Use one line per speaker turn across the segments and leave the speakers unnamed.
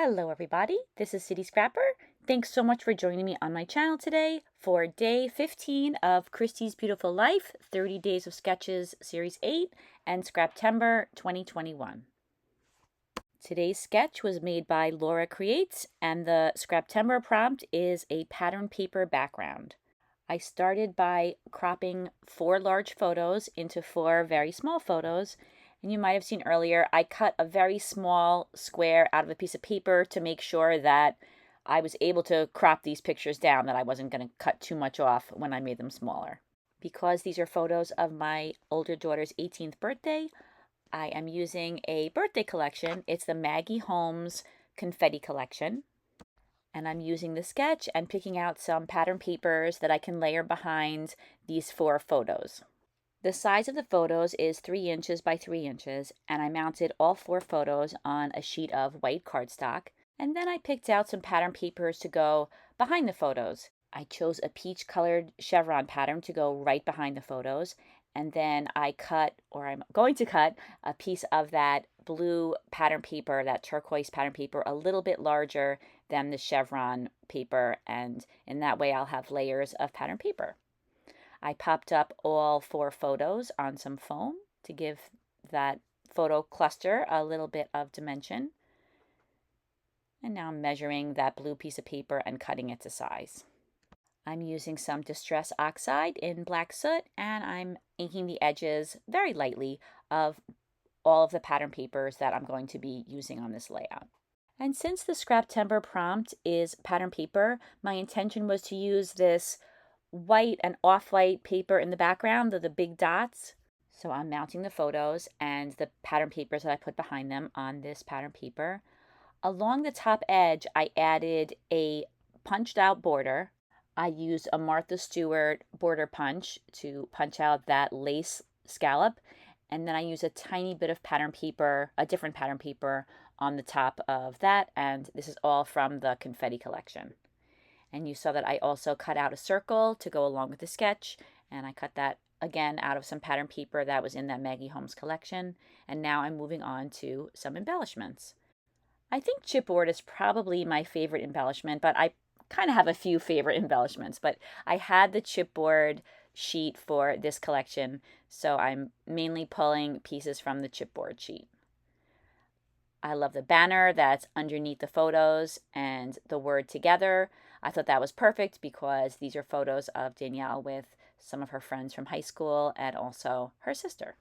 Hello everybody, this is City Scrapper. Thanks so much for joining me on my channel today for day 15 of Christy's Beautiful Life, 30 Days of Sketches Series 8 and Scraptember 2021. Today's sketch was made by Laura Creates and the Scraptember prompt is a pattern paper background. I started by cropping 4 large photos into 4 very small photos. And you might have seen earlier, I cut a very small square out of a piece of paper to make sure that I was able to crop these pictures down, that I wasn't going to cut too much off when I made them smaller. Because these are photos of my older daughter's 18th birthday, I am using a birthday collection. It's the Maggie Holmes Confetti collection. And I'm using the sketch and picking out some pattern papers that I can layer behind these 4 photos. The size of the photos is 3 inches by 3 inches, and I mounted all 4 photos on a sheet of white cardstock, and then I picked out some pattern papers to go behind the photos. I chose a peach colored chevron pattern to go right behind the photos, and then I'm going to cut a piece of that blue pattern paper, that turquoise pattern paper, a little bit larger than the chevron paper, and in that way I'll have layers of pattern paper. I popped up all 4 photos on some foam to give that photo cluster a little bit of dimension. And now I'm measuring that blue piece of paper and cutting it to size. I'm using some Distress Oxide in black soot, and I'm inking the edges very lightly of all of the pattern papers that I'm going to be using on this layout. And since the Scraptember prompt is pattern paper, my intention was to use this white and off-white paper in the background, the big dots. So I'm mounting the photos and the pattern papers that I put behind them on this pattern paper. Along the top edge, I added a punched out border. I used a Martha Stewart border punch to punch out that lace scallop. And then I used a tiny bit of pattern paper, a different pattern paper on the top of that. And this is all from the Confetti collection. And you saw that I also cut out a circle to go along with the sketch. And I cut that again out of some pattern paper that was in that Maggie Holmes collection. And now I'm moving on to some embellishments. I think chipboard is probably my favorite embellishment, but I kind of have a few favorite embellishments. But I had the chipboard sheet for this collection, so I'm mainly pulling pieces from the chipboard sheet. I love the banner that's underneath the photos and the word together. I thought that was perfect because these are photos of Danielle with some of her friends from high school and also her sister.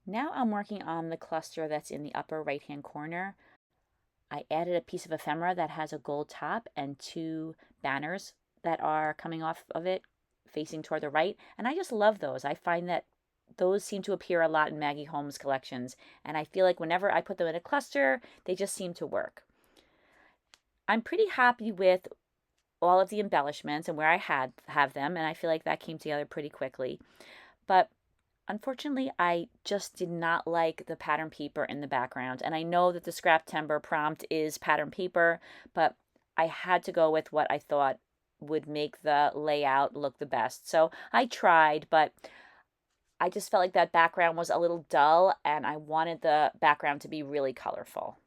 Now I'm working on the cluster that's in the upper right hand corner. I added a piece of ephemera that has a gold top and 2 banners that are coming off of it facing toward the right, and I just love those. I find that those seem to appear a lot in Maggie Holmes collections, and I feel like whenever I put them in a cluster, they just seem to work. I'm pretty happy with all of the embellishments and where I have them, and I feel like that came together pretty quickly. But unfortunately, I just did not like the pattern paper in the background, and I know that the Scraptember prompt is pattern paper, but I had to go with what I thought would make the layout look the best. So I tried, but I just felt like that background was a little dull, and I wanted the background to be really colorful.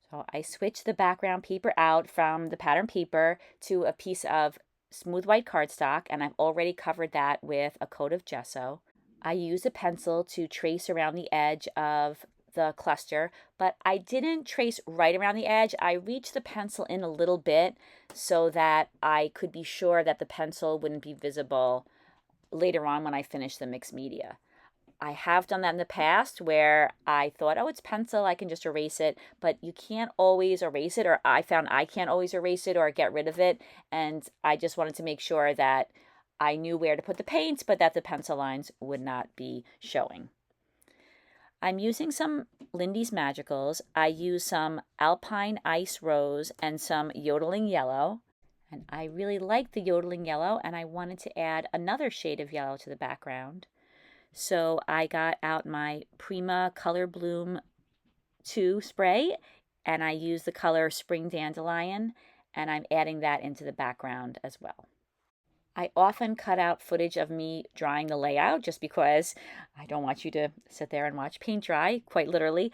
So I switched the background paper out from the pattern paper to a piece of smooth white cardstock, and I've already covered that with a coat of gesso. I used a pencil to trace around the edge of the cluster, but I didn't trace right around the edge. I reached the pencil in a little bit so that I could be sure that the pencil wouldn't be visible later on when I finished the mixed media. I have done that in the past where I thought, oh, it's pencil, I can just erase it, but you can't always erase it, or I found I can't always erase it or get rid of it, and I just wanted to make sure that I knew where to put the paint, but that the pencil lines would not be showing. I'm using some Lindy's Magicals. I use some Alpine Ice Rose and some Yodeling Yellow. And I really like the Yodeling Yellow, and I wanted to add another shade of yellow to the background. So I got out my Prima Color Bloom 2 spray, and I used the color Spring Dandelion, and I'm adding that into the background as well. I often cut out footage of me drying the layout just because I don't want you to sit there and watch paint dry, quite literally.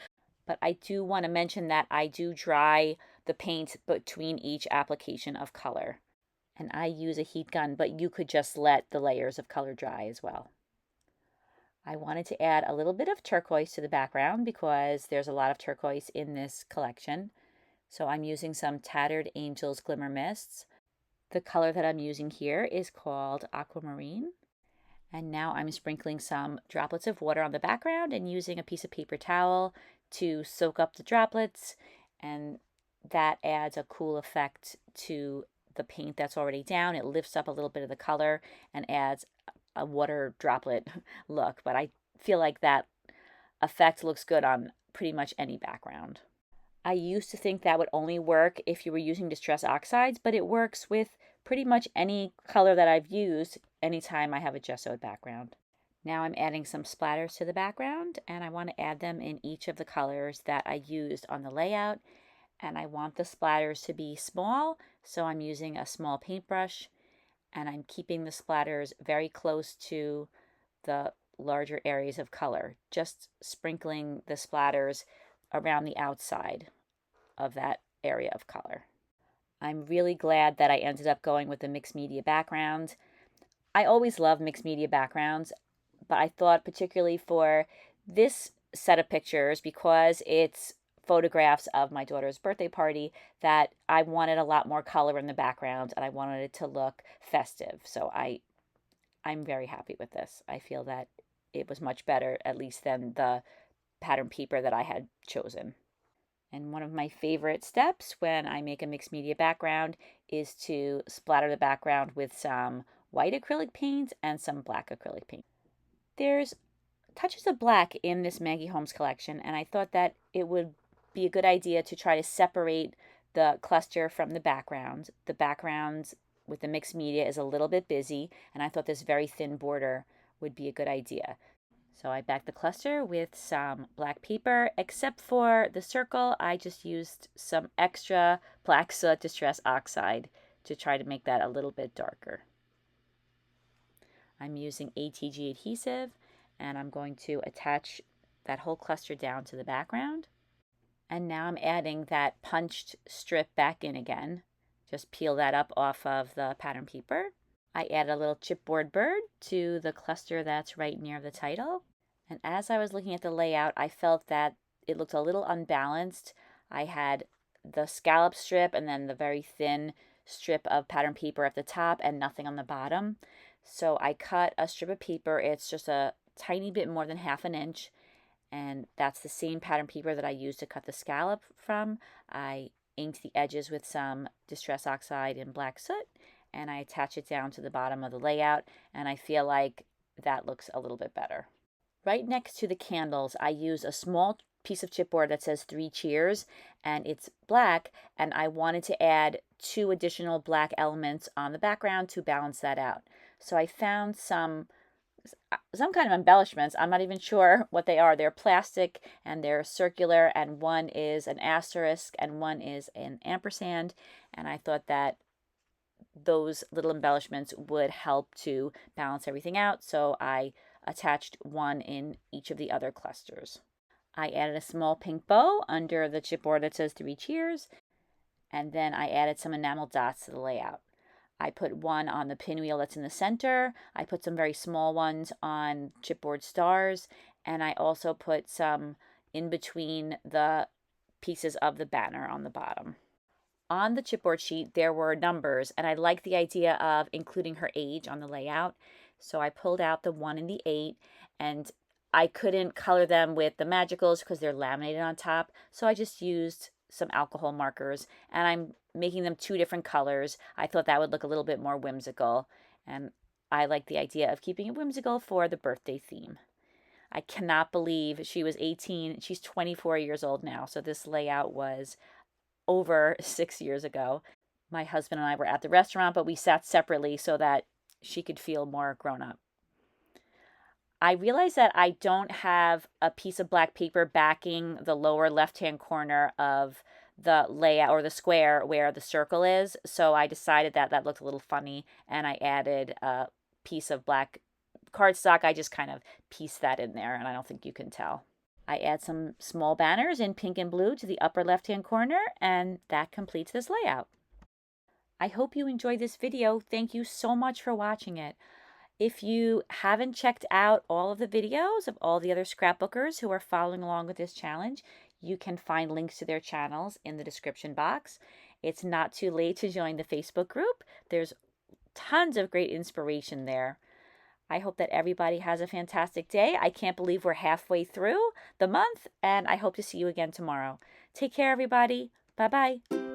But I do want to mention that I do dry the paint between each application of color. And I use a heat gun, but you could just let the layers of color dry as well. I wanted to add a little bit of turquoise to the background because there's a lot of turquoise in this collection. So I'm using some Tattered Angels Glimmer Mists. The color that I'm using here is called aquamarine. And now I'm sprinkling some droplets of water on the background and using a piece of paper towel to soak up the droplets. And that adds a cool effect to the paint that's already down. It lifts up a little bit of the color and adds a water droplet look. But I feel like that effect looks good on pretty much any background. I used to think that would only work if you were using distress oxides, but it works with pretty much any color that I've used anytime I have a gessoed background. Now I'm adding some splatters to the background, and I want to add them in each of the colors that I used on the layout. And I want the splatters to be small, so I'm using a small paintbrush, and I'm keeping the splatters very close to the larger areas of color, just sprinkling the splatters around the outside of that area of color. I'm really glad that I ended up going with the mixed media background. I always love mixed media backgrounds, but I thought particularly for this set of pictures, because it's photographs of my daughter's birthday party, that I wanted a lot more color in the background and I wanted it to look festive. So I'm very happy with this. I feel that it was much better, at least, than the pattern paper that I had chosen. And one of my favorite steps when I make a mixed media background is to splatter the background with some white acrylic paint and some black acrylic paint. There's touches of black in this Maggie Holmes collection, and I thought that it would be a good idea to try to separate the cluster from the background. The background with the mixed media is a little bit busy, and I thought this very thin border would be a good idea. So I backed the cluster with some black paper, except for the circle, I just used some extra black soot distress oxide to try to make that a little bit darker. I'm using ATG adhesive, and I'm going to attach that whole cluster down to the background. And now I'm adding that punched strip back in again. Just peel that up off of the pattern paper. I added a little chipboard bird to the cluster that's right near the title. And as I was looking at the layout, I felt that it looked a little unbalanced. I had the scallop strip and then the very thin strip of pattern paper at the top and nothing on the bottom. So I cut a strip of paper. It's just a tiny bit more than 1/2 inch. And that's the same pattern paper that I used to cut the scallop from. I inked the edges with some Distress Oxide and black soot, and I attach it down to the bottom of the layout, and I feel like that looks a little bit better. Right next to the candles, I use a small piece of chipboard that says 3 cheers, and it's black, and I wanted to add 2 additional black elements on the background to balance that out. So I found some kind of embellishments. I'm not even sure what they are. They're plastic and they're circular, and one is an asterisk and one is an ampersand, and I thought that those little embellishments would help to balance everything out, so I attached one in each of the other clusters. I added a small pink bow under the chipboard that says 3 cheers, and then I added some enamel dots to the layout. I put one on the pinwheel that's in the center. I put some very small ones on chipboard stars, and I also put some in between the pieces of the banner on the bottom. On the chipboard sheet, there were numbers, and I liked the idea of including her age on the layout. So I pulled out the 1 and the 8, and I couldn't color them with the magicals because they're laminated on top. So I just used some alcohol markers, and I'm making them 2 different colors. I thought that would look a little bit more whimsical, and I like the idea of keeping it whimsical for the birthday theme. I cannot believe she was 18. She's 24 years old now, so this layout was over 6 years ago. My husband and I were at the restaurant, but we sat separately so that she could feel more grown up. I realized that I don't have a piece of black paper backing the lower left-hand corner of the layout or the square where the circle is, so I decided that that looked a little funny, and I added a piece of black cardstock. I just kind of pieced that in there, and I don't think you can tell. I add some small banners in pink and blue to the upper left-hand corner, and that completes this layout. I hope you enjoyed this video. Thank you so much for watching it. If you haven't checked out all of the videos of all the other scrapbookers who are following along with this challenge, you can find links to their channels in the description box. It's not too late to join the Facebook group. There's tons of great inspiration there. I hope that everybody has a fantastic day. I can't believe we're halfway through the month, and I hope to see you again tomorrow. Take care, everybody. Bye-bye.